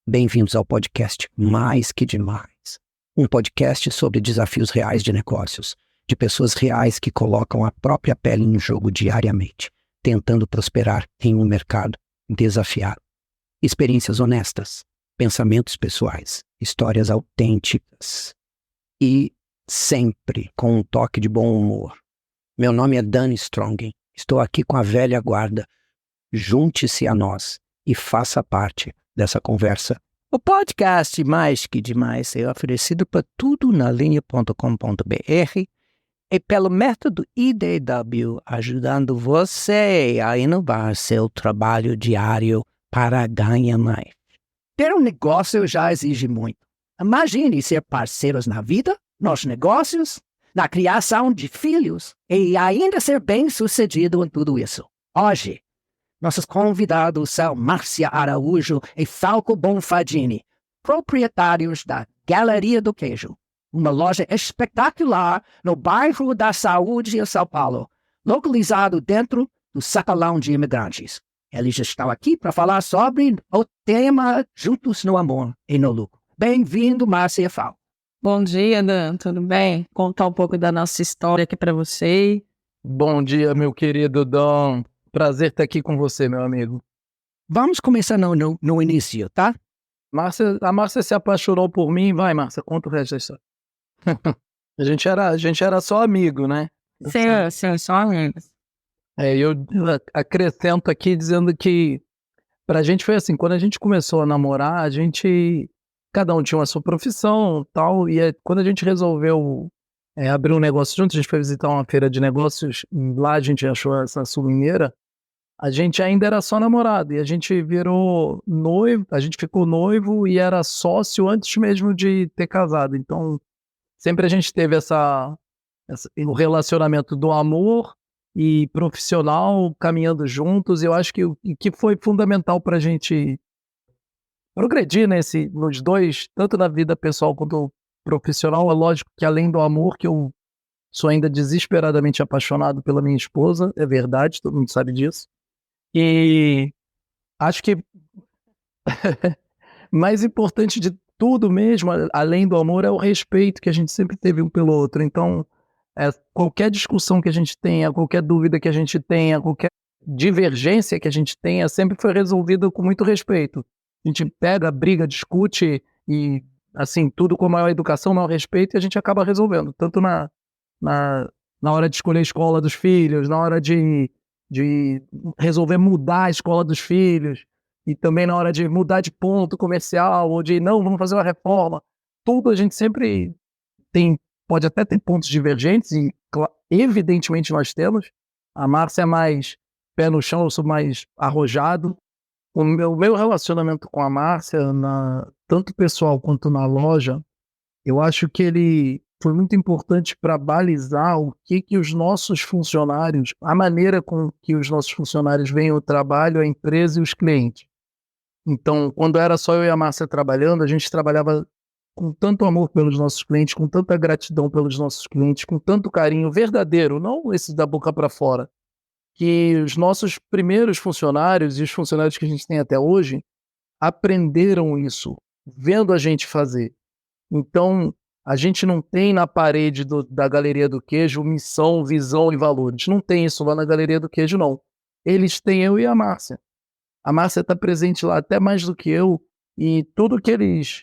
Bem-vindos ao podcast Mais Que Demais, um podcast sobre desafios reais de negócios, de pessoas reais que colocam a própria pele em jogo diariamente, tentando prosperar em um mercado desafiado. Experiências honestas, pensamentos pessoais, histórias autênticas e sempre com um toque de bom humor. Meu nome é Danny Strong, estou aqui com a velha guarda. Junte-se a nós e faça parte dessa conversa. O podcast Mais Que Demais é oferecido para tudonalinha.com.br e pelo método IDW, ajudando você a inovar seu trabalho diário para ganhar mais. Ter um negócio já exige muito. Imagine ser parceiros na vida, nos negócios, na criação de filhos e ainda ser bem-sucedido em tudo isso. Hoje, nossos convidados são Márcia Araújo e Falco Bonfadini, proprietários da Galeria do Queijo, uma loja espetacular no bairro da Saúde em São Paulo, localizado dentro do Sacalão de Imigrantes. Eles estão aqui para falar sobre o tema Juntos no Amor e no Lucro. Bem-vindo, Márcia e Falco. Bom dia, Dan, tudo bem? Contar um pouco da nossa história aqui para você. Bom dia, meu querido Dan. Prazer estar aqui com você, meu amigo. Vamos começar no início, tá? A Márcia se apaixonou por mim. Vai, Márcia, conta o resto da história. a gente era só amigo, né? Sim, só amigos. Eu acrescento aqui dizendo que pra gente foi assim, quando a gente começou a namorar, cada um tinha a sua profissão tal, e quando a gente resolveu abrir um negócio junto, a gente foi visitar uma feira de negócios, lá a gente achou essa Sul Mineira. A gente ainda era só namorado, e a gente virou noivo, a gente ficou noivo e era sócio antes mesmo de ter casado. Então, sempre a gente teve o relacionamento do amor e profissional caminhando juntos, e eu acho que o que foi fundamental pra gente progredir nos dois, tanto na vida pessoal quanto profissional. É lógico que além do amor, que eu sou ainda desesperadamente apaixonado pela minha esposa, é verdade, todo mundo sabe disso. E acho que mais importante de tudo mesmo, além do amor, é o respeito que a gente sempre teve um pelo outro. Então, qualquer discussão que a gente tenha, qualquer dúvida que a gente tenha, qualquer divergência que a gente tenha, sempre foi resolvida com muito respeito. A gente pega, briga, discute e, assim, tudo com a maior educação, maior respeito, e a gente acaba resolvendo. Tanto na hora de escolher a escola dos filhos, na hora de resolver mudar a escola dos filhos, e também na hora de mudar de ponto comercial, ou de não, vamos fazer uma reforma. Tudo a gente sempre pode até ter pontos divergentes, e evidentemente nós temos. A Márcia é mais pé no chão, eu sou mais arrojado. O meu relacionamento com a Márcia, tanto pessoal quanto na loja, eu acho que ele foi muito importante para balizar o que os nossos funcionários, a maneira com que os nossos funcionários veem o trabalho, a empresa e os clientes. Então, quando era só eu e a Márcia trabalhando, a gente trabalhava com tanto amor pelos nossos clientes, com tanta gratidão pelos nossos clientes, com tanto carinho verdadeiro, não esse da boca para fora, que os nossos primeiros funcionários e os funcionários que a gente tem até hoje aprenderam isso, vendo a gente fazer. Então, a gente não tem na parede da Galeria do Queijo missão, visão e valores. Não tem isso lá na Galeria do Queijo, não. Eles têm eu e a Márcia. A Márcia está presente lá até mais do que eu, e tudo que eles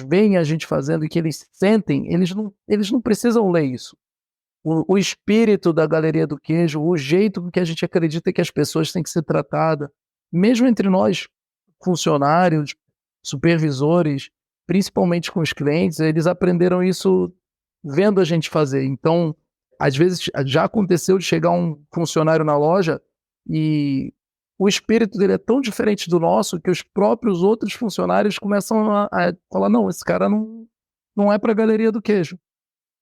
veem a gente fazendo e que eles sentem, eles não precisam ler isso. O espírito da Galeria do Queijo, o jeito que a gente acredita que as pessoas têm que ser tratadas, mesmo entre nós, funcionários, supervisores, principalmente com os clientes, eles aprenderam isso vendo a gente fazer. Então, às vezes, já aconteceu de chegar um funcionário na loja e o espírito dele é tão diferente do nosso que os próprios outros funcionários começam a falar, não, esse cara não é para a Galeria do Queijo.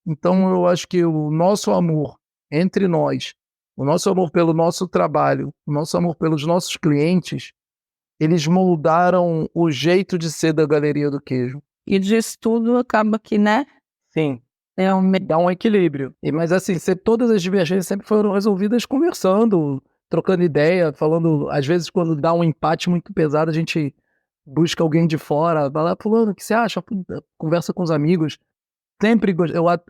Então, eu acho que o nosso amor entre nós, o nosso amor pelo nosso trabalho, o nosso amor pelos nossos clientes, eles moldaram o jeito de ser da Galeria do Queijo. E disso tudo acaba que, né? Sim. Dá um equilíbrio. Mas assim, todas as divergências sempre foram resolvidas conversando, trocando ideia, falando. Às vezes, quando dá um empate muito pesado, a gente busca alguém de fora, vai lá, fulano, o que você acha? Conversa com os amigos. Sempre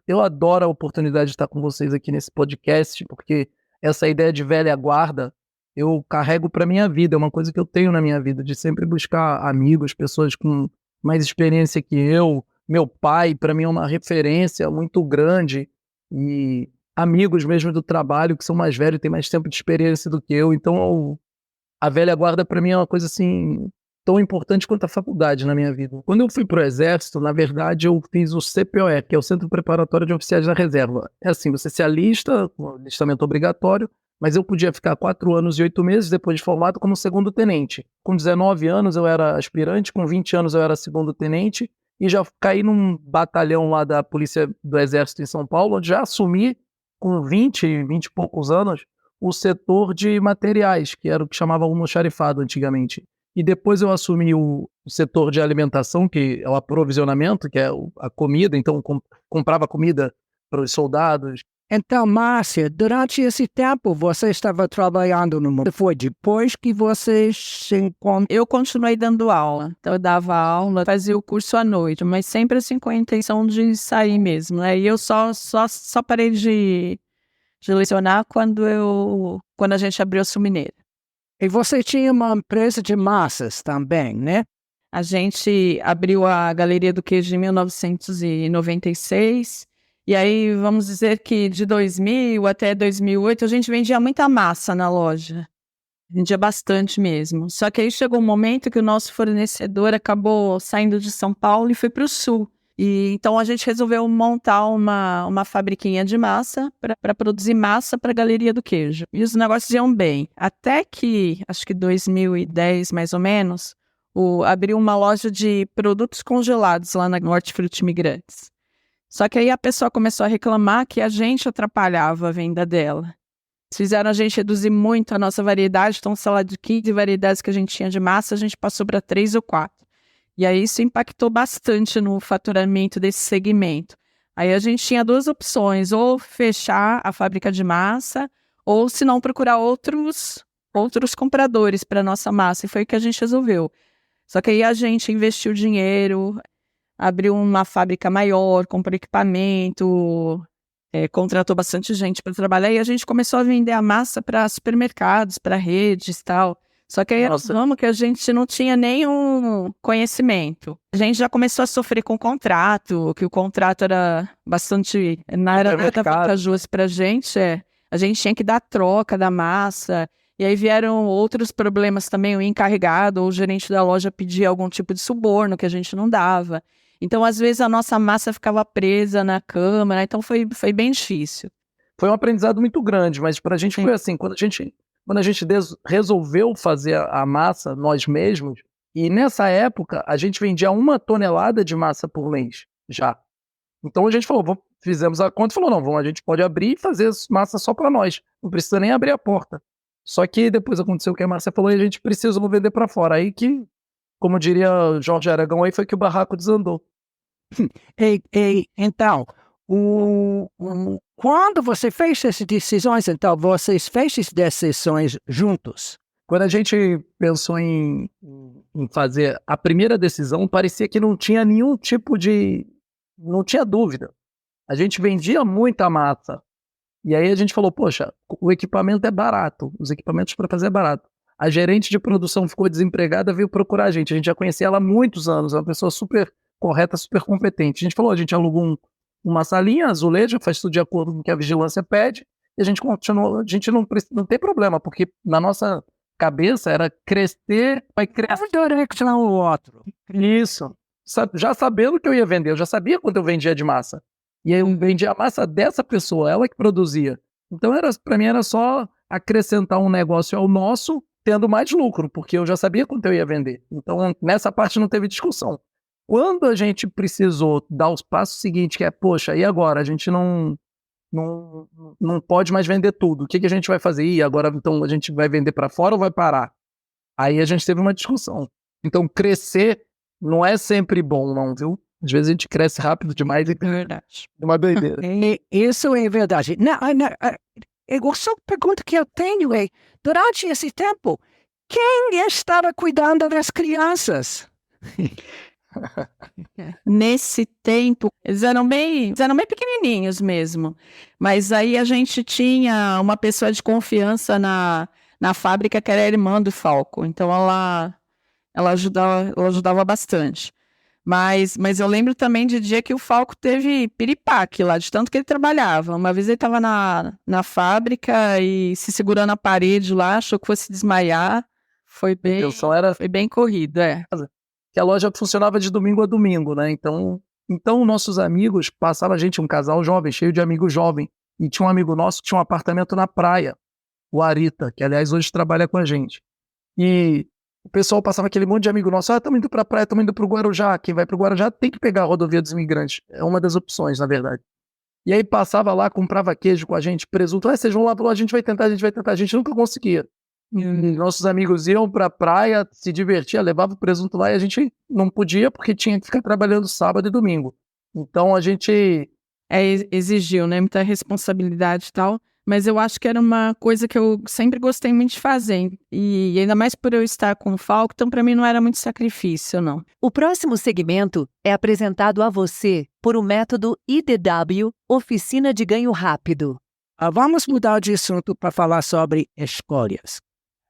eu adoro a oportunidade de estar com vocês aqui nesse podcast, porque essa ideia de velha guarda eu carrego para minha vida, é uma coisa que eu tenho na minha vida, de sempre buscar amigos, pessoas com mais experiência que eu. Meu pai, para mim, é uma referência muito grande, e amigos mesmo do trabalho que são mais velhos, têm mais tempo de experiência do que eu. Então, a velha guarda para mim é uma coisa assim tão importante quanto a faculdade na minha vida. Quando eu fui pro Exército, na verdade, eu fiz o CPOE, que é o Centro Preparatório de Oficiais da Reserva. É assim, você se alista, com alistamento obrigatório, mas eu podia ficar 4 anos e 8 meses depois de formado como segundo tenente. Com 19 anos eu era aspirante, com 20 anos eu era segundo tenente, e já caí num batalhão lá da Polícia do Exército em São Paulo, onde já assumi com 20 e poucos anos o setor de materiais, que era o que chamava almoxarifado antigamente. E depois eu assumi o setor de alimentação, que é o aprovisionamento, que é a comida. Então comprava comida para os soldados. Então, Márcia, durante esse tempo você estava trabalhando no mundo. Foi depois que você se encontrou? Eu continuei dando aula. Então, eu dava aula, fazia o curso à noite, mas sempre assim com a intenção de sair mesmo, né? E eu só parei de lecionar quando a gente abriu a Sumineira. E você tinha uma empresa de massas também, né? A gente abriu a Galeria do Queijo em 1996. E aí, vamos dizer que de 2000 até 2008, a gente vendia muita massa na loja. Vendia bastante mesmo. Só que aí chegou um momento que o nosso fornecedor acabou saindo de São Paulo e foi para o Sul. E então a gente resolveu montar uma fabriquinha de massa para produzir massa para a Galeria do Queijo. E os negócios iam bem. Até que, acho que 2010 mais ou menos, abriu uma loja de produtos congelados lá na Hortifruti Imigrantes. Só que aí a pessoa começou a reclamar que a gente atrapalhava a venda dela. Fizeram a gente reduzir muito a nossa variedade, então, sei lá, de 15 variedades que a gente tinha de massa, a gente passou para 3 ou 4. E aí isso impactou bastante no faturamento desse segmento. Aí a gente tinha 2 opções, ou fechar a fábrica de massa, ou se não procurar outros compradores para nossa massa. E foi o que a gente resolveu. Só que aí a gente investiu dinheiro, abriu uma fábrica maior, comprou equipamento, contratou bastante gente para trabalhar, e a gente começou a vender a massa para supermercados, para redes e tal. Só que aí vamos que a gente não tinha nenhum conhecimento. A gente já começou a sofrer com o contrato, que o contrato era bastante... Não era nada vantajoso pra gente. A gente tinha que dar troca da massa. E aí vieram outros problemas também. O encarregado ou o gerente da loja pedia algum tipo de suborno que a gente não dava. Então, às vezes, a nossa massa ficava presa na câmara. Então, foi bem difícil. Foi um aprendizado muito grande, mas pra gente foi assim, quando a gente resolveu fazer a massa nós mesmos, e nessa época a gente vendia 1 tonelada de massa por mês já. Então a gente falou, fizemos a conta e falou, não, a gente pode abrir e fazer massa só para nós, não precisa nem abrir a porta. Só que depois aconteceu o que a Márcia falou e a gente precisou vender para fora. Aí que, como diria Jorge Aragão, aí foi que o barraco desandou. Então, quando você fez essas decisões, então, vocês fez essas decisões juntos? Quando a gente pensou em fazer a primeira decisão, parecia que não tinha nenhum tipo de... Não tinha dúvida. A gente vendia muita massa. E aí a gente falou, poxa, o equipamento é barato. Os equipamentos para fazer é barato. A gerente de produção ficou desempregada, veio procurar a gente. A gente já conhecia ela há muitos anos. É uma pessoa super correta, super competente. A gente falou, a gente alugou uma salinha, azulejo, faz tudo de acordo com o que a vigilância pede. E a gente continuou. A gente não tem problema, porque na nossa cabeça era crescer, vai crescer. Um direcionar o outro. Isso. Já sabendo que eu ia vender, eu já sabia quanto eu vendia de massa. E aí eu vendia a massa dessa pessoa, ela que produzia. Então, para mim, era só acrescentar um negócio ao nosso, tendo mais lucro, porque eu já sabia quanto eu ia vender. Então, nessa parte não teve discussão. Quando a gente precisou dar os passos seguintes, que é, poxa, e agora? A gente não pode mais vender tudo. O que a gente vai fazer? E agora, então, a gente vai vender para fora ou vai parar? Aí a gente teve uma discussão. Então, crescer não é sempre bom, não, viu? Às vezes a gente cresce rápido demais e Verdade. é uma doideira. Isso é verdade. A pergunta que eu tenho é, durante esse tempo, quem estava cuidando das crianças? Nesse tempo, eles eram bem pequenininhos mesmo. Mas aí a gente tinha uma pessoa de confiança na fábrica que era a irmã do Falco. Então ela ajudava bastante. Mas eu lembro também de dia que o Falco teve piripaque lá, de tanto que ele trabalhava. Uma vez ele estava na fábrica e se segurando na parede lá, achou que fosse desmaiar. Foi bem corrido, Que a loja funcionava de domingo a domingo, né? Então nossos amigos, passava a gente, um casal jovem, cheio de amigos jovens, e tinha um amigo nosso que tinha um apartamento na praia, o Arita, que aliás hoje trabalha com a gente. E o pessoal passava aquele monte de amigo nosso, estamos indo pra praia, estamos indo pro Guarujá, quem vai pro Guarujá tem que pegar a rodovia dos imigrantes, é uma das opções, na verdade. E aí passava lá, comprava queijo com a gente, presunto, vocês vão lá, a gente vai tentar, a gente nunca conseguia. Nossos amigos iam pra praia, se divertiam, levavam o presunto lá e a gente não podia porque tinha que ficar trabalhando sábado e domingo. Então a gente... exigiu, né? Muita responsabilidade e tal. Mas eu acho que era uma coisa que eu sempre gostei muito de fazer. E ainda mais por eu estar com o Falco, então para mim não era muito sacrifício, não. O próximo segmento é apresentado a você por o método IDW, Oficina de Ganho Rápido. Vamos mudar de assunto para falar sobre escolhas.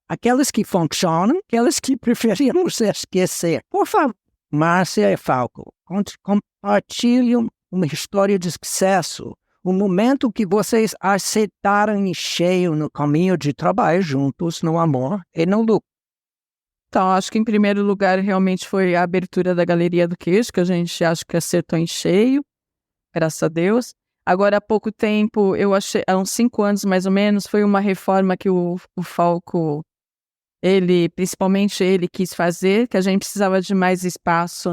Aquelas que funcionam, aquelas que preferimos esquecer. Por favor, Márcia e Falco, compartilhem uma história de sucesso, um momento que vocês acertaram em cheio no caminho de trabalho juntos, no amor e no lucro. Então, acho que em primeiro lugar realmente foi a abertura da Galeria do Queijo, que a gente acho que acertou em cheio, graças a Deus. Agora, há pouco tempo, eu achei, há uns 5 anos mais ou menos, foi uma reforma que o Falco, principalmente ele quis fazer, que a gente precisava de mais espaço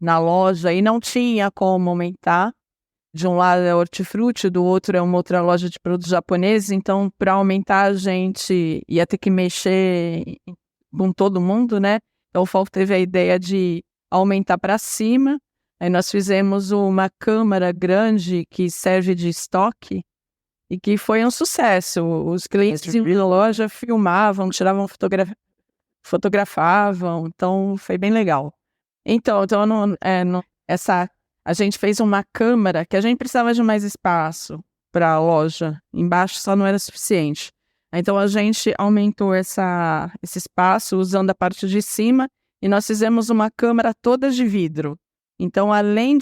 na loja e não tinha como aumentar. De um lado é hortifruti, do outro é uma outra loja de produtos japoneses, então para aumentar a gente ia ter que mexer com todo mundo, né? Então o Falco teve a ideia de aumentar para cima, aí nós fizemos uma câmara grande que serve de estoque e que foi um sucesso. Os clientes iam na loja, filmavam, tiravam fotografavam, então foi bem legal. Então a gente fez uma câmara que a gente precisava de mais espaço para a loja. Embaixo só não era suficiente. Então a gente aumentou esse espaço usando a parte de cima e nós fizemos uma câmara toda de vidro. Então, além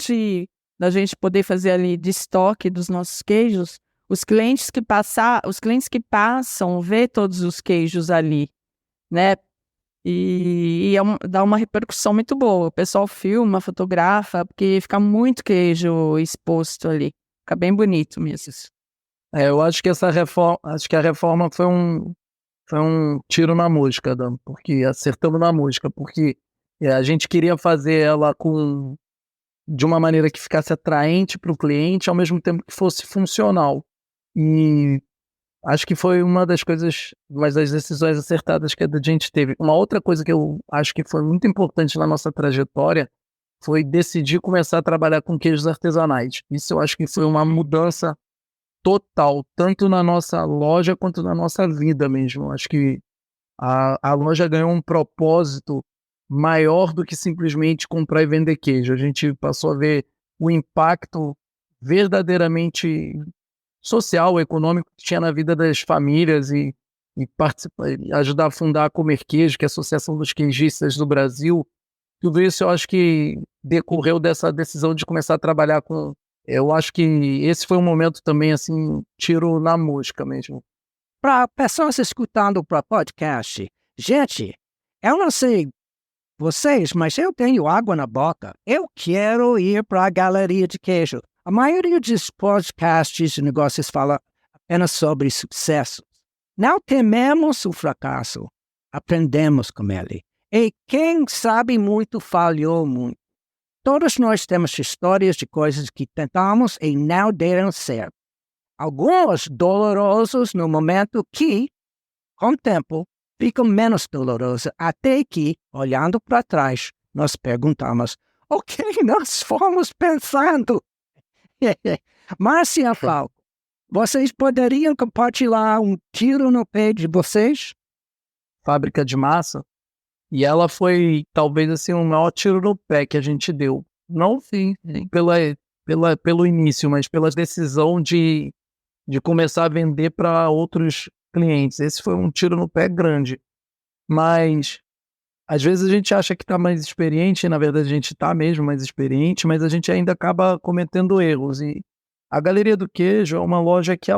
da gente poder fazer ali de estoque dos nossos queijos, os clientes que passam vê todos os queijos ali, né? E dá uma repercussão muito boa. O pessoal filma, fotografa, porque fica muito queijo exposto ali. Fica bem bonito mesmo. Eu acho que a reforma foi um tiro na mosca, Dan, porque acertamos na mosca, porque a gente queria fazer ela de uma maneira que ficasse atraente para o cliente, ao mesmo tempo que fosse funcional. E acho que foi uma das decisões acertadas que a gente teve. Uma outra coisa que eu acho que foi muito importante na nossa trajetória foi decidir começar a trabalhar com queijos artesanais. Isso eu acho que foi uma mudança total, tanto na nossa loja quanto na nossa vida mesmo. Acho que a loja ganhou um propósito maior do que simplesmente comprar e vender queijo. A gente passou a ver o impacto verdadeiramente social, econômico que tinha na vida das famílias e ajudar a fundar a Comer Queijo, que é a Associação dos Queijistas do Brasil. Tudo isso eu acho que decorreu dessa decisão de começar a trabalhar com... Eu acho que esse foi um momento também, assim, tiro na mosca mesmo. Para pessoas escutando para podcast, gente, eu não sei vocês, mas eu tenho água na boca. Eu quero ir para a Galeria de Queijo. A maioria dos podcasts de negócios fala apenas sobre sucesso. Não tememos o fracasso, aprendemos com ele. E quem sabe muito, falhou muito. Todos nós temos histórias de coisas que tentamos e não deram certo. Alguns dolorosos no momento que, com o tempo, ficam menos dolorosos, até que, olhando para trás, nós perguntamos, o que nós fomos pensando? Márcia Falco, vocês poderiam compartilhar um tiro no pé de vocês? fábrica de massa, e ela foi talvez assim o maior tiro no pé que a gente deu. Não pelo início, mas pela decisão de começar a vender para outros clientes. Esse foi um tiro no pé grande. Mas às vezes a gente acha que está mais experiente, e na verdade a gente está mesmo mais experiente, mas a gente ainda acaba cometendo erros. E a Galeria do Queijo é uma loja que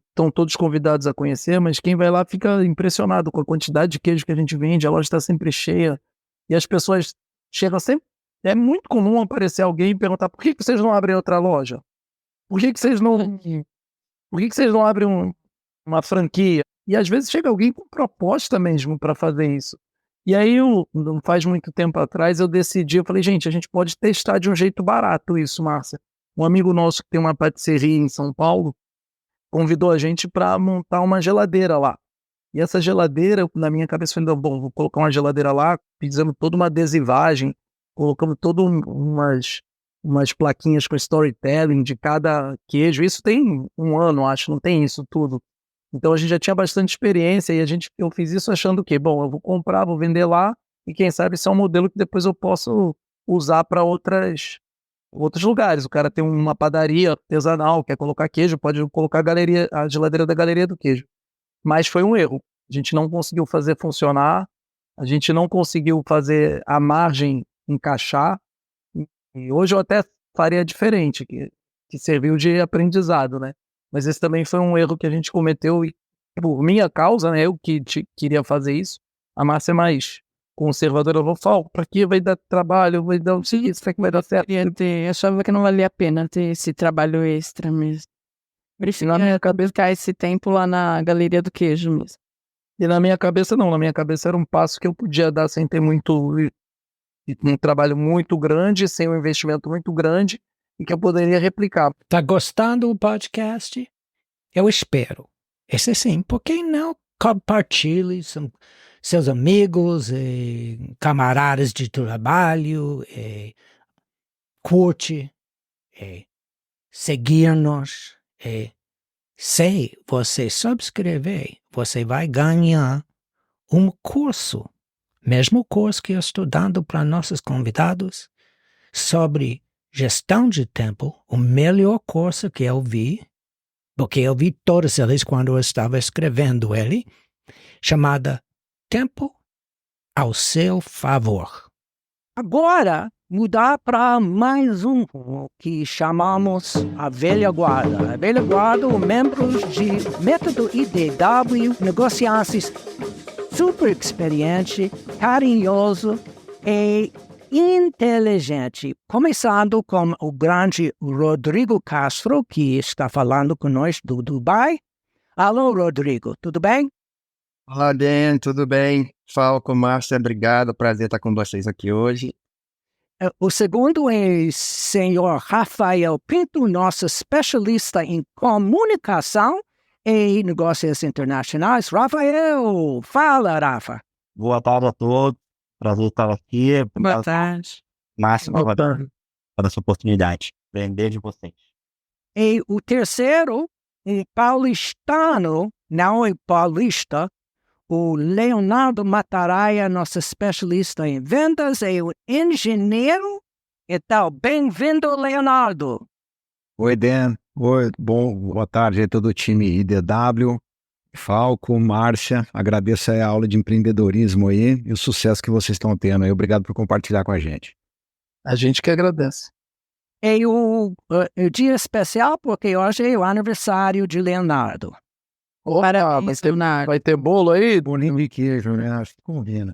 estão todos convidados a conhecer, mas quem vai lá fica impressionado com a quantidade de queijo que a gente vende, a loja está sempre cheia, e as pessoas chegam sempre. É muito comum aparecer alguém e perguntar: por que vocês não abrem outra loja? Por que vocês não abrem uma franquia? E às vezes chega alguém com proposta mesmo para fazer isso. E aí, não faz muito tempo atrás, eu falei: gente, a gente pode testar de um jeito barato isso, Márcia. Um amigo nosso que tem uma patisserie em São Paulo convidou a gente para montar uma geladeira lá. E essa geladeira, na minha cabeça, eu falei: bom, vou colocar uma geladeira lá, fizemos toda uma adesivagem, colocamos todas umas plaquinhas com storytelling de cada queijo. Isso tem 1 ano, acho, não tem isso tudo. Então a gente já tinha bastante experiência e eu fiz isso achando que, bom, eu vou comprar, vou vender lá e quem sabe isso é um modelo que depois eu posso usar para outros lugares. O cara tem uma padaria artesanal, quer colocar queijo, pode colocar a geladeira da Galeria do Queijo. Mas foi um erro. A gente não conseguiu fazer funcionar, a gente não conseguiu fazer a margem encaixar. E hoje eu até faria diferente, que serviu de aprendizado, né? Mas esse também foi um erro que a gente cometeu e por minha causa, né? Eu que queria fazer isso. A Márcia é mais conservadora. Eu vou falar: pra que vai dar trabalho? Vai dar isso que vai dar certo. Eu achava que não valia a pena ter esse trabalho extra mesmo. Prefiro ficar esse tempo lá na Galeria do Queijo mesmo. E na minha cabeça não, na minha cabeça era um passo que eu podia dar sem ter um trabalho muito grande, sem um investimento muito grande e que eu poderia replicar. Tá gostando do podcast? Eu espero. Esse sim, por que não compartilhe com seus amigos e camaradas de trabalho, e curte, e seguir-nos, e se você subscrever, você vai ganhar um curso, mesmo curso que eu estou dando para nossos convidados, sobre gestão de tempo, o melhor curso que eu vi, porque eu vi todos eles quando eu estava escrevendo ele, chamada Tempo ao Seu Favor. Agora, mudar para mais um que chamamos a Velha Guarda. A Velha Guarda, membros de Método IDW, negociantes super experiente, carinhoso e inteligente. Começando com o grande Rodrigo Castro, que está falando conosco do Dubai. Alô, Rodrigo, tudo bem? Olá, Dan, tudo bem? Falco, Márcia, obrigado, prazer estar com vocês aqui hoje. O segundo é o senhor Rafael Pinto, nosso especialista em comunicação e negócios internacionais. Rafael, fala, Rafa. Boa tarde a todos, prazer estar aqui. Boa tarde. Máximo para essa oportunidade, aprender de vocês. E o terceiro, um paulistano, não é paulista, o Leonardo Mataraia, nosso especialista em vendas, é um engenheiro. Então, bem-vindo, Leonardo. Oi, Dan. Oi, boa tarde a todo o time IDW, Falco, Márcia. Agradeço a aula de empreendedorismo aí e o sucesso que vocês estão tendo aí. Obrigado por compartilhar com a gente. A gente que agradece. É o dia especial porque hoje é o aniversário de Leonardo. Parabéns, Leonardo. Vai ter bolo aí? Bolinho de queijo, né? Acho que combina.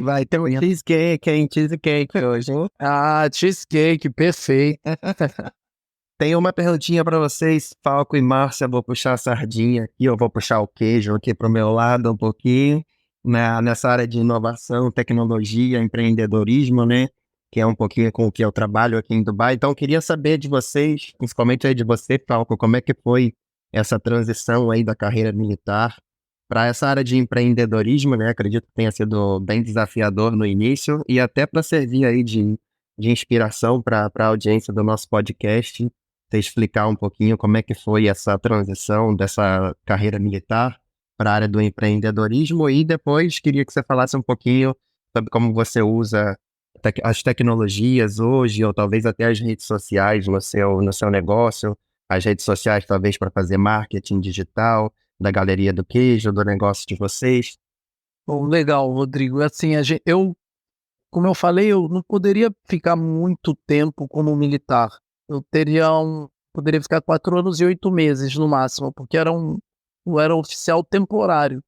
Vai ter um cheesecake, hein? Cheesecake hoje, hein? Ah, cheesecake, perfeito. Tenho uma perguntinha para vocês, Falco e Márcia. Vou puxar a sardinha aqui, eu vou puxar o queijo aqui para o meu lado um pouquinho, nessa área de inovação, tecnologia, empreendedorismo, né? Que é um pouquinho com o que eu trabalho aqui em Dubai. Então, eu queria saber de vocês, principalmente aí de você, Falco, como é que foi essa transição aí da carreira militar para essa área de empreendedorismo, né? Acredito que tenha sido bem desafiador no início e até para servir aí de inspiração para a audiência do nosso podcast, você explicar um pouquinho como é que foi essa transição dessa carreira militar para a área do empreendedorismo e depois queria que você falasse um pouquinho sobre como você usa as tecnologias hoje, ou talvez até as redes sociais no seu negócio, as redes sociais talvez para fazer marketing digital, da Galeria do Queijo, do negócio de vocês. Bom, legal, Rodrigo. Assim, como eu falei, eu não poderia ficar muito tempo como militar. Poderia ficar 4 anos e 8 meses no máximo, porque eu era oficial temporário.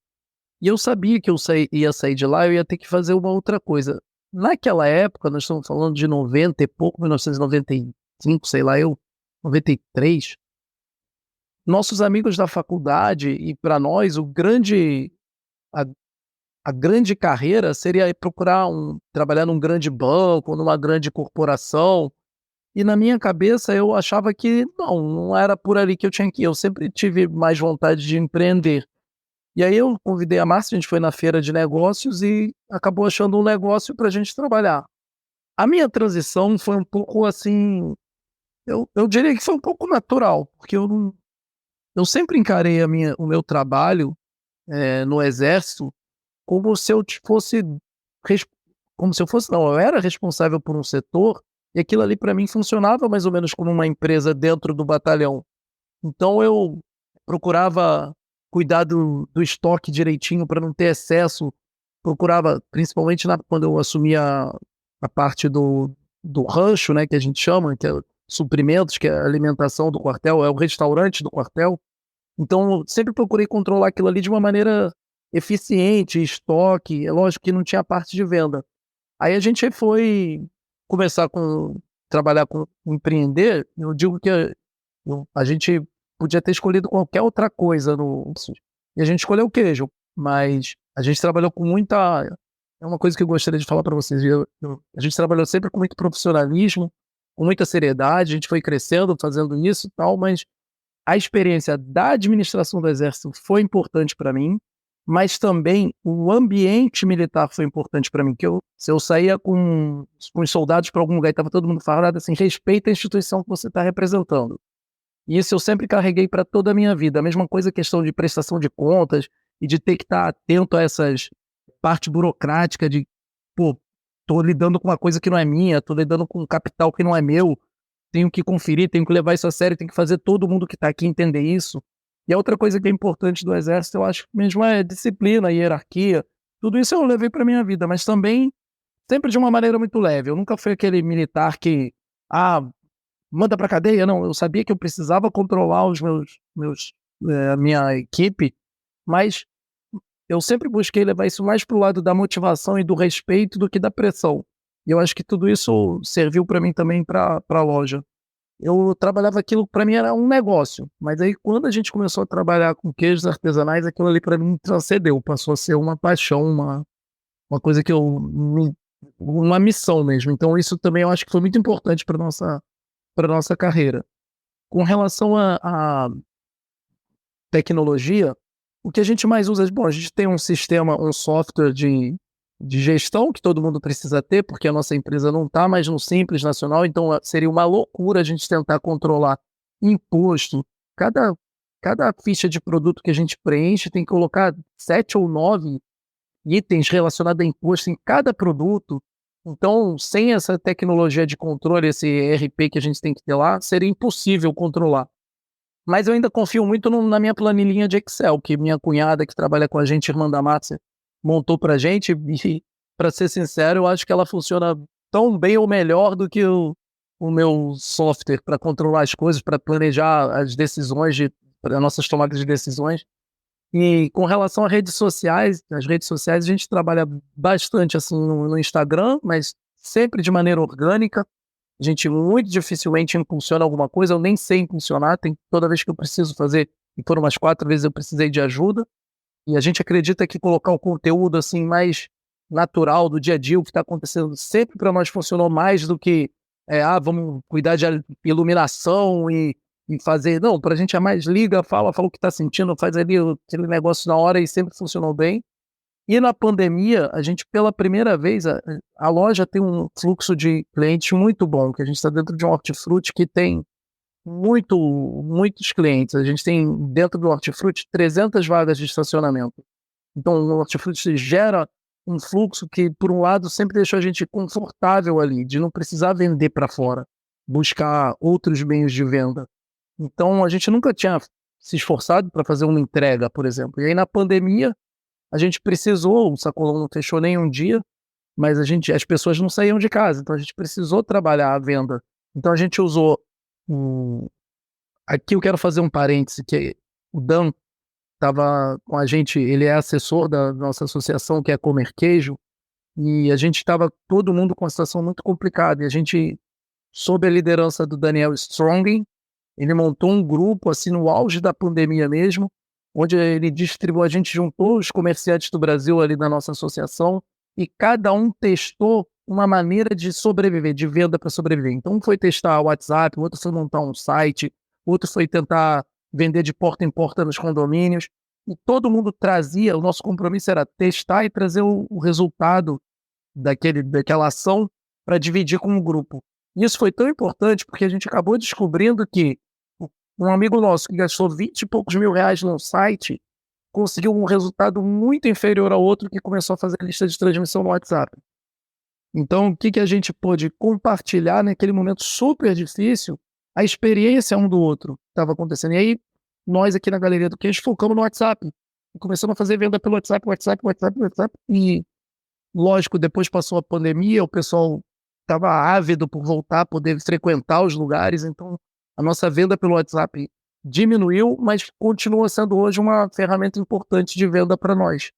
E eu sabia que ia sair de lá, eu ia ter que fazer uma outra coisa. Naquela época, nós estamos falando de 90 e pouco, 1995, sei lá, 93. Nossos amigos da faculdade e para nós, a grande carreira seria procurar trabalhar num grande banco, numa grande corporação. E na minha cabeça eu achava que não era por ali que eu tinha que ir. Eu sempre tive mais vontade de empreender. E aí eu convidei a Márcia, a gente foi na feira de negócios e acabou achando um negócio para a gente trabalhar. A minha transição foi um pouco assim, eu diria que foi um pouco natural, porque eu sempre encarei o meu trabalho no Exército como se eu fosse, não, eu era responsável por um setor e aquilo ali para mim funcionava mais ou menos como uma empresa dentro do batalhão. Então eu procurava cuidar do estoque direitinho para não ter excesso, procurava, principalmente quando eu assumia a parte do rancho, né, que a gente chama, que é suprimentos, que é a alimentação do quartel, é o restaurante do quartel. Então eu sempre procurei controlar aquilo ali de uma maneira eficiente, estoque, é lógico que não tinha parte de venda. Aí a gente foi começar trabalhar com empreender, eu digo que a gente podia ter escolhido qualquer outra coisa e a gente escolheu o queijo, mas a gente trabalhou com muita, é uma coisa que eu gostaria de falar para vocês, a gente trabalhou sempre com muito profissionalismo, com muita seriedade, a gente foi crescendo, fazendo isso e tal, mas a experiência da administração do Exército foi importante para mim, mas também o ambiente militar foi importante para mim, que se eu saía com os soldados para algum lugar e estava todo mundo falando assim, respeita a instituição que você está representando. E isso eu sempre carreguei para toda a minha vida. A mesma coisa, questão de prestação de contas e de ter que estar atento a essas parte burocrática de, tô lidando com uma coisa que não é minha, tô lidando com um capital que não é meu, tenho que conferir, tenho que levar isso a sério, tenho que fazer todo mundo que está aqui entender isso. E a outra coisa que é importante do Exército, eu acho mesmo é disciplina, hierarquia. Tudo isso eu levei para minha vida, mas também sempre de uma maneira muito leve. Eu nunca fui aquele militar que, manda pra cadeia, não. Eu sabia que eu precisava controlar a minha equipe, mas eu sempre busquei levar isso mais pro lado da motivação e do respeito do que da pressão. E eu acho que tudo isso serviu para mim também para a loja. Eu trabalhava aquilo, para mim era um negócio, mas aí quando a gente começou a trabalhar com queijos artesanais, aquilo ali para mim transcendeu, passou a ser uma paixão, uma coisa que uma missão mesmo. Então isso também eu acho que foi muito importante para nossa carreira. Com relação à tecnologia, o que a gente mais usa, bom, a gente tem um software de gestão que todo mundo precisa ter, porque a nossa empresa não está mais no Simples Nacional, então seria uma loucura a gente tentar controlar imposto. Cada ficha de produto que a gente preenche tem que colocar 7 ou 9 itens relacionados a imposto em cada produto. Então, sem essa tecnologia de controle, esse ERP que a gente tem que ter lá, seria impossível controlar. Mas eu ainda confio muito na minha planilhinha de Excel, que minha cunhada, que trabalha com a gente, irmã da Márcia, montou pra gente. E, para ser sincero, eu acho que ela funciona tão bem ou melhor do que o meu software para controlar as coisas, para planejar as decisões, as nossas tomadas de decisões. E com relação às redes sociais, a gente trabalha bastante assim no Instagram, mas sempre de maneira orgânica. A gente muito dificilmente impulsiona alguma coisa, eu nem sei impulsionar, toda vez que eu preciso fazer, e foram umas 4 vezes eu precisei de ajuda. E a gente acredita que colocar o conteúdo assim mais natural do dia a dia, o que está acontecendo, sempre para nós funcionou mais do que vamos cuidar de iluminação e fazer. Não, para a gente é mais liga, fala o que está sentindo, faz ali aquele negócio na hora e sempre funcionou bem. E na pandemia, a gente, pela primeira vez, a loja tem um fluxo de clientes muito bom, que a gente está dentro de um hortifruti que tem muitos clientes. A gente tem dentro do Hortifruti 300 vagas de estacionamento. Então o Hortifruti gera um fluxo que, por um lado, sempre deixou a gente confortável ali, de não precisar vender para fora, buscar outros meios de venda. Então a gente nunca tinha se esforçado para fazer uma entrega, por exemplo. E aí na pandemia a gente precisou, o Sacolão não fechou nem um dia, mas as pessoas não saíam de casa, então a gente precisou trabalhar a venda. Então a gente usou aqui eu quero fazer um parêntese, que o Dan estava com a gente, ele é assessor da nossa associação, que é Comer Queijo, e a gente estava todo mundo com uma situação muito complicada, e a gente, sob a liderança do Daniel Strong, ele montou um grupo, assim, no auge da pandemia mesmo, onde ele distribuiu, a gente juntou os comerciantes do Brasil ali na nossa associação, e cada um testou uma maneira de sobreviver, de venda para sobreviver. Então, um foi testar o WhatsApp, o outro foi montar um site, o outro foi tentar vender de porta em porta nos condomínios, e todo mundo trazia, o nosso compromisso era testar e trazer o resultado daquela ação para dividir com o grupo. E isso foi tão importante porque a gente acabou descobrindo que um amigo nosso que gastou 20 e poucos mil reais num site conseguiu um resultado muito inferior ao outro que começou a fazer a lista de transmissão no WhatsApp. Então, o que a gente pôde compartilhar naquele momento super difícil, a experiência um do outro que estava acontecendo. E aí, nós aqui na Galeria do Queijo focamos no WhatsApp. E começamos a fazer venda pelo WhatsApp. E, lógico, depois passou a pandemia, o pessoal estava ávido por voltar a poder frequentar os lugares. Então, a nossa venda pelo WhatsApp diminuiu, mas continua sendo hoje uma ferramenta importante de venda para nós.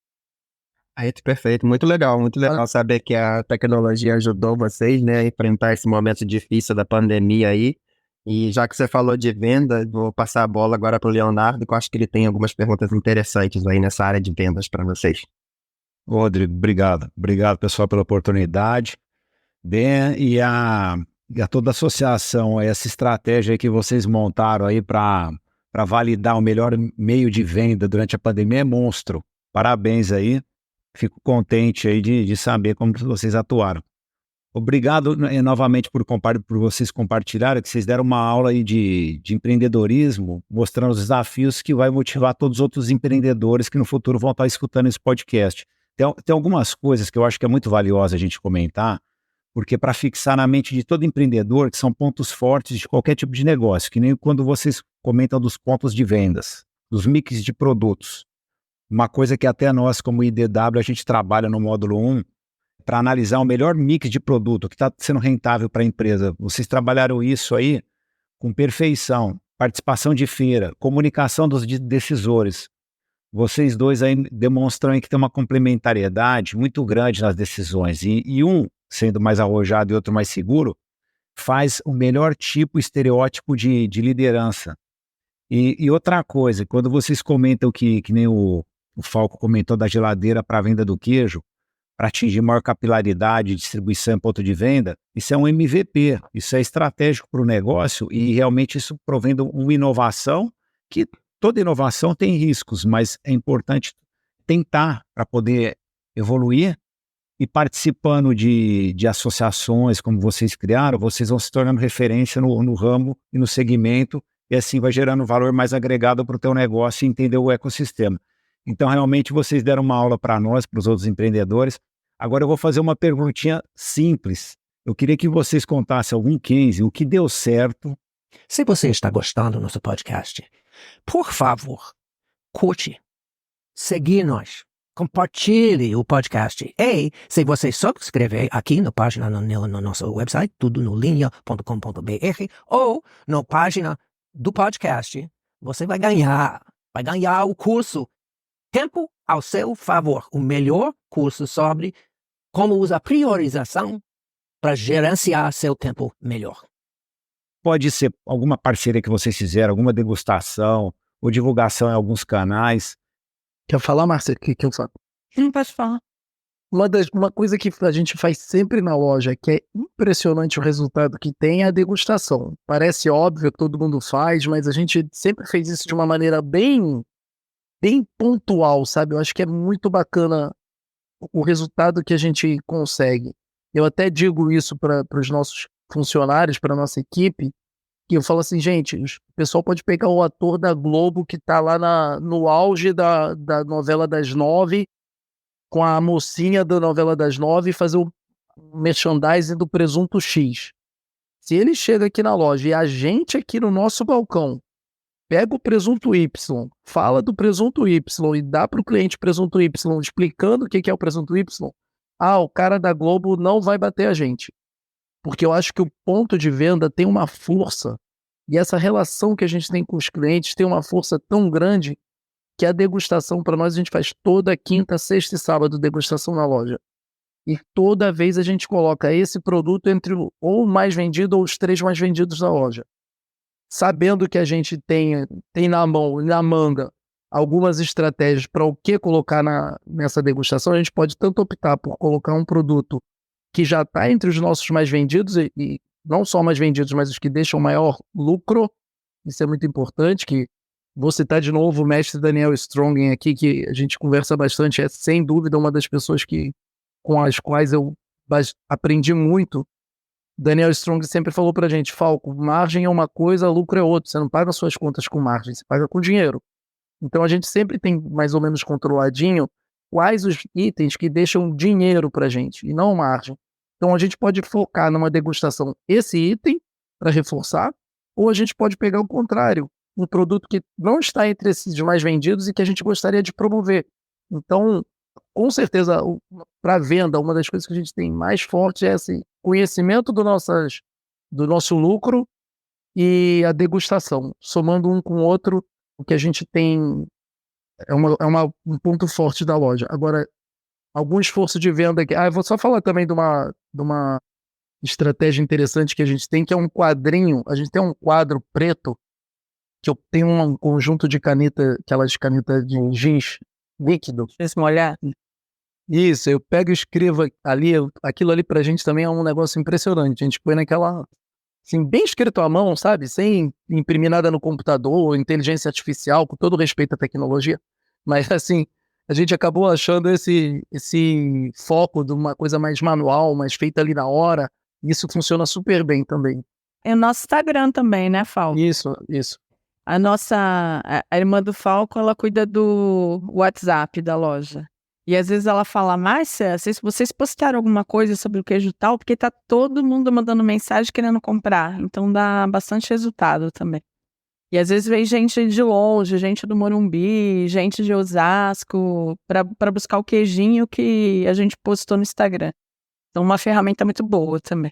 Aí, perfeito, muito legal saber que a tecnologia ajudou vocês, né, a enfrentar esse momento difícil da pandemia aí. E já que você falou de venda, vou passar a bola agora para o Leonardo, que eu acho que ele tem algumas perguntas interessantes aí nessa área de vendas para vocês. Rodrigo, obrigado. Obrigado, pessoal, pela oportunidade. Bem, e a toda a associação, essa estratégia que vocês montaram aí para validar o melhor meio de venda durante a pandemia é monstro. Parabéns aí. Fico contente aí de saber como vocês atuaram. Obrigado novamente por vocês compartilharem, que vocês deram uma aula aí de empreendedorismo, mostrando os desafios que vai motivar todos os outros empreendedores que no futuro vão estar escutando esse podcast. Tem algumas coisas que eu acho que é muito valiosa a gente comentar, porque para fixar na mente de todo empreendedor, que são pontos fortes de qualquer tipo de negócio, que nem quando vocês comentam dos pontos de vendas, dos mix de produtos. Uma coisa que até nós, como IDW, a gente trabalha no módulo 1, para analisar o melhor mix de produto que está sendo rentável para a empresa. Vocês trabalharam isso aí com perfeição, participação de feira, comunicação dos decisores. Vocês dois aí demonstram aí que tem uma complementariedade muito grande nas decisões. E um, sendo mais arrojado e outro mais seguro, faz o melhor tipo estereótipo de liderança. E outra coisa, quando vocês comentam que nem o Falco comentou da geladeira para a venda do queijo, para atingir maior capilaridade, distribuição em ponto de venda, isso é um MVP, isso é estratégico para o negócio e realmente isso provendo uma inovação, que toda inovação tem riscos, mas é importante tentar para poder evoluir e participando de associações como vocês criaram, vocês vão se tornando referência no ramo e no segmento e assim vai gerando valor mais agregado para o teu negócio e entender o ecossistema. Então, realmente, vocês deram uma aula para nós, para os outros empreendedores. Agora eu vou fazer uma perguntinha simples. Eu queria que vocês contassem algum case, o que deu certo. Se você está gostando do nosso podcast, por favor, curte, seguir nós, compartilhe o podcast. E se você subscrever aqui na página no nosso website, tudo no linha.com.br ou na página do podcast, você vai ganhar o curso Tempo ao seu favor, o melhor curso sobre como usar priorização para gerenciar seu tempo melhor. Pode ser alguma parceria que vocês fizeram, alguma degustação ou divulgação em alguns canais. Quer falar, Márcia? Que eu falo? Não pode falar. Uma coisa que a gente faz sempre na loja, que é impressionante o resultado que tem, é a degustação. Parece óbvio que todo mundo faz, mas a gente sempre fez isso de uma maneira bem pontual, sabe? Eu acho que é muito bacana o resultado que a gente consegue. Eu até digo isso para os nossos funcionários, para a nossa equipe, que eu falo assim, gente, o pessoal pode pegar o ator da Globo que tá lá no auge da novela das 9, com a mocinha da novela das 9 e fazer o merchandising do presunto X. Se ele chega aqui na loja e a gente aqui no nosso balcão pega o presunto Y, fala do presunto Y e dá para o cliente presunto Y, explicando o que é o presunto Y, o cara da Globo não vai bater a gente. Porque eu acho que o ponto de venda tem uma força, e essa relação que a gente tem com os clientes tem uma força tão grande que a degustação, para nós, a gente faz toda quinta, sexta e sábado degustação na loja. E toda vez a gente coloca esse produto entre ou o mais vendido ou os 3 mais vendidos da loja. Sabendo que a gente tem na mão, na manga, algumas estratégias para o que colocar nessa degustação, a gente pode tanto optar por colocar um produto que já está entre os nossos mais vendidos, e não só mais vendidos, mas os que deixam maior lucro. Isso é muito importante, que vou citar de novo o mestre Daniel Strongen aqui, que a gente conversa bastante, é sem dúvida uma das pessoas com as quais eu aprendi muito. Daniel Strong sempre falou pra gente, Falco, margem é uma coisa, lucro é outra. Você não paga suas contas com margem, você paga com dinheiro. Então a gente sempre tem mais ou menos controladinho quais os itens que deixam dinheiro pra gente e não margem. Então a gente pode focar numa degustação esse item para reforçar, ou a gente pode pegar o contrário, um produto que não está entre esses mais vendidos e que a gente gostaria de promover. Então, com certeza, para venda, uma das coisas que a gente tem mais forte é esse conhecimento do nosso lucro e a degustação. Somando um com o outro, o que a gente tem é um ponto forte da loja. Agora, algum esforço de venda aqui. Eu vou só falar também de uma estratégia interessante que a gente tem, que é um quadrinho. A gente tem um quadro preto, que eu tenho um conjunto de caneta, aquelas canetas de giz líquido. Deixa eu olhar. Isso, eu pego e escrevo ali, aquilo ali pra gente também é um negócio impressionante. A gente põe naquela, assim, bem escrito à mão, sabe? Sem imprimir nada no computador, inteligência artificial, com todo respeito à tecnologia. Mas, assim, a gente acabou achando esse foco de uma coisa mais manual, mais feita ali na hora. Isso funciona super bem também. É o nosso Instagram também, né, Falco? Isso. A irmã do Falco, ela cuida do WhatsApp da loja. E às vezes ela fala, Márcia, se vocês postaram alguma coisa sobre o queijo tal, porque tá todo mundo mandando mensagem querendo comprar. Então dá bastante resultado também. E às vezes vem gente de longe, gente do Morumbi, gente de Osasco, para buscar o queijinho que a gente postou no Instagram. Então uma ferramenta muito boa também.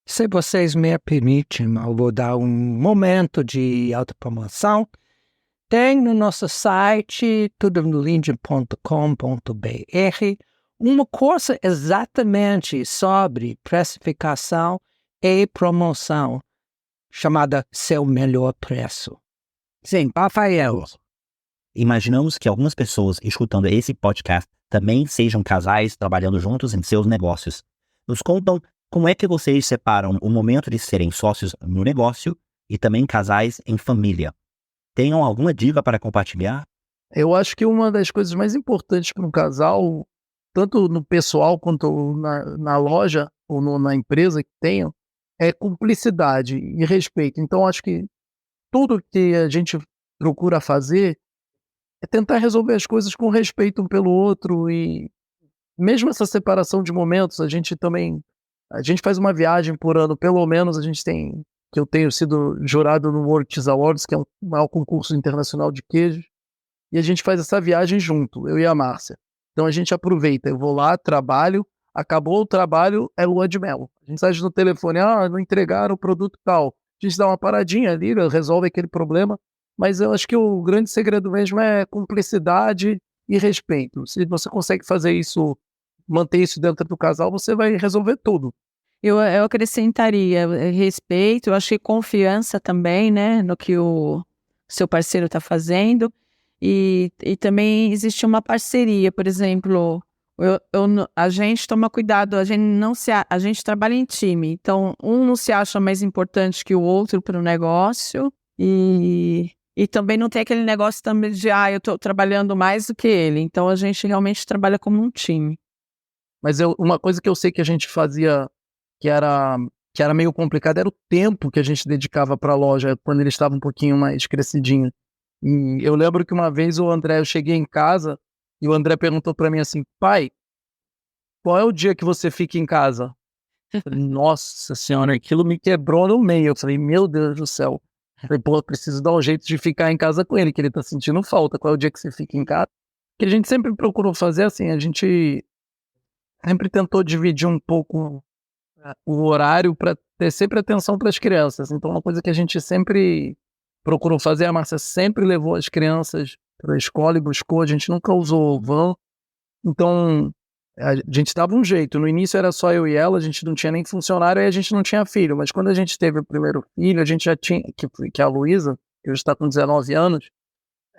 Se vocês me permitem, eu vou dar um momento de autopromoção. Tem no nosso site, tudonolind.com.br, um curso exatamente sobre precificação e promoção, chamada Seu Melhor Preço. Sim, Rafael. Imaginamos que algumas pessoas escutando esse podcast também sejam casais trabalhando juntos em seus negócios. Nos contam como é que vocês separam o momento de serem sócios no negócio e também casais em família. Tenham alguma dica para compartilhar? Eu acho que uma das coisas mais importantes para um casal, tanto no pessoal quanto na loja ou na empresa que tenham, é cumplicidade e respeito. Então, acho que tudo que a gente procura fazer é tentar resolver as coisas com respeito um pelo outro, e mesmo essa separação de momentos, a gente faz uma viagem por ano, pelo menos que eu tenho sido jurado no World Cheese Awards, que é o maior concurso internacional de queijos, e a gente faz essa viagem junto, eu e a Márcia. Então a gente aproveita, eu vou lá, trabalho, acabou o trabalho, é lua de mel. A gente sai no telefone, não entregaram o produto tal. A gente dá uma paradinha ali, resolve aquele problema, mas eu acho que o grande segredo mesmo é cumplicidade e respeito. Se você consegue fazer isso, manter isso dentro do casal, você vai resolver tudo. Eu acrescentaria respeito, eu acho que confiança também, né, no que o seu parceiro está fazendo, e também existe uma parceria, por exemplo, a gente toma cuidado, a gente trabalha em time, então um não se acha mais importante que o outro para o negócio, e também não tem aquele negócio também de, eu estou trabalhando mais do que ele, então a gente realmente trabalha como um time. Mas uma coisa que eu sei que a gente fazia, que era que era meio complicado era o tempo que a gente dedicava para a loja quando ele estava um pouquinho mais crescidinho. E eu lembro que uma vez eu cheguei em casa e o André perguntou para mim assim: pai, qual é o dia que você fica em casa? Eu falei, nossa senhora, aquilo me quebrou no meio. Eu falei, meu Deus do céu. Eu falei, pô, eu preciso dar um jeito de ficar em casa com ele, que ele tá sentindo falta. Qual é o dia que você fica em casa? Que a gente sempre procurou fazer assim, a gente sempre tentou dividir um pouco o horário para ter sempre atenção para as crianças. Então, uma coisa que a gente sempre procurou fazer, a Márcia sempre levou as crianças para a escola e buscou, a gente nunca usou van. Então, a gente dava um jeito. No início era só eu e ela, a gente não tinha nem funcionário e a gente não tinha filho. Mas quando a gente teve o primeiro filho, a gente já tinha, que é a Luísa, que hoje está com 19 anos,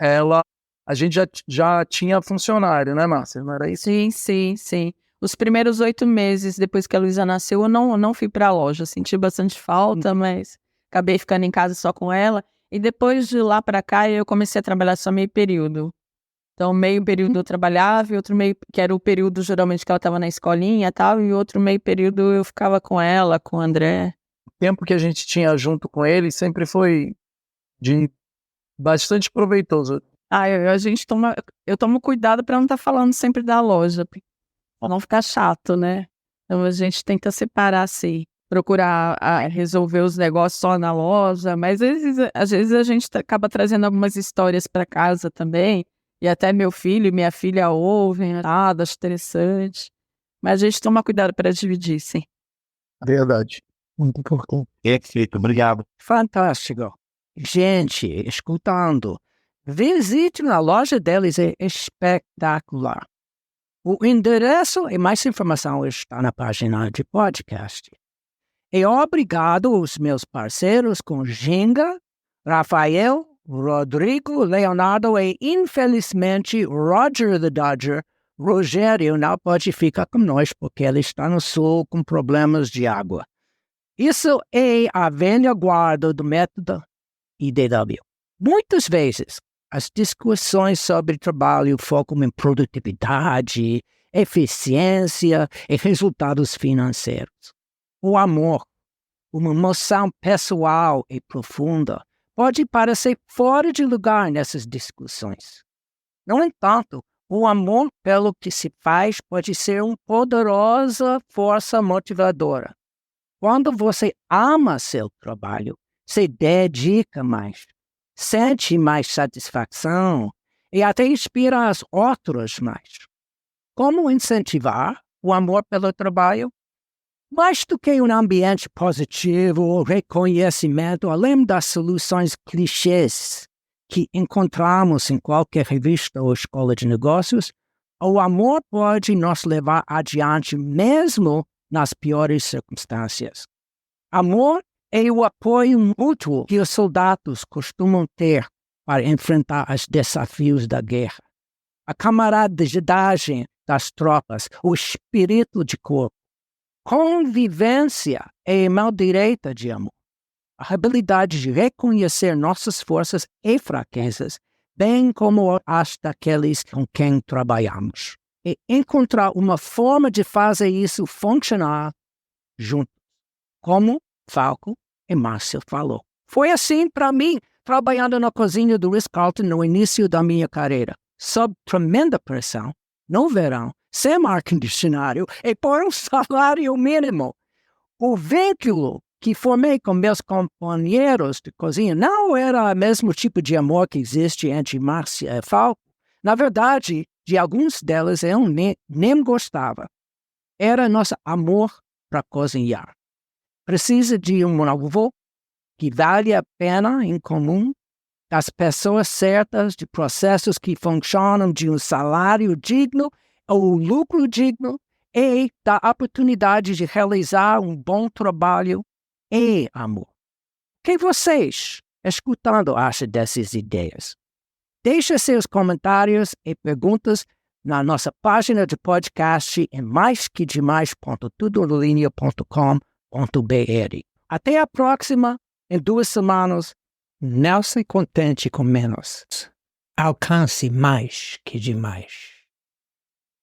a gente já tinha funcionário, né, Márcia? Não era isso? Sim, sim, sim. Os primeiros 8 meses depois que a Luísa nasceu, eu não fui para a loja. Senti bastante falta, mas acabei ficando em casa só com ela. E depois de lá para cá, eu comecei a trabalhar só meio período. Então, meio período eu trabalhava e outro meio, que era o período geralmente que ela estava na escolinha e tal, e outro meio período eu ficava com ela, com o André. O tempo que a gente tinha junto com ele sempre foi bastante proveitoso. Eu tomo cuidado para não estar falando sempre da loja, pra não ficar chato, né? Então a gente tenta separar assim, procurar resolver os negócios só na loja, mas às vezes a gente acaba trazendo algumas histórias para casa também. E até meu filho e minha filha ouvem, acho interessante. Mas a gente toma cuidado para dividir, sim. Verdade. Muito importante. Perfeito, obrigado. Fantástico. Gente, escutando, visite na loja deles, é espetacular. O endereço e mais informação está na página de podcast. E obrigado aos meus parceiros com Ginga, Rafael, Rodrigo, Leonardo e, infelizmente, Roger the Dodger. Rogério não pode ficar com nós porque ele está no sul com problemas de água. Isso é a velha guarda do método IDW. Muitas vezes, as discussões sobre trabalho focam em produtividade, eficiência e resultados financeiros. O amor, uma emoção pessoal e profunda, pode parecer fora de lugar nessas discussões. No entanto, o amor pelo que se faz pode ser uma poderosa força motivadora. Quando você ama seu trabalho, se dedica mais, sente mais satisfação e até inspira os outros mais. Como incentivar o amor pelo trabalho? Mais do que um ambiente positivo ou reconhecimento, além das soluções clichês que encontramos em qualquer revista ou escola de negócios, o amor pode nos levar adiante mesmo nas piores circunstâncias. Amor é o apoio mútuo que os soldados costumam ter para enfrentar os desafios da guerra. A camaradagem das tropas, o espírito de corpo. Convivência é a mão direita de amor. A habilidade de reconhecer nossas forças e fraquezas, bem como as daqueles com quem trabalhamos. E encontrar uma forma de fazer isso funcionar juntos. Como Falco e Márcia falou. Foi assim para mim, trabalhando na cozinha do Ritz-Carlton no início da minha carreira. Sob tremenda pressão, no verão, sem ar-condicionado e por um salário mínimo. O vínculo que formei com meus companheiros de cozinha não era o mesmo tipo de amor que existe entre Márcia e Falco. Na verdade, de alguns deles eu nem gostava. Era nosso amor para cozinhar. Precisa de um novo que vale a pena em comum, das pessoas certas, de processos que funcionam, de um salário digno ou lucro digno e da oportunidade de realizar um bom trabalho e amor. O que vocês, escutando, acham dessas ideias? Deixe seus comentários e perguntas na nossa página de podcast em maisquedemais.tudolinea.com.br. Até a próxima, em 2 semanas. Não se contente com menos. Alcance mais que demais.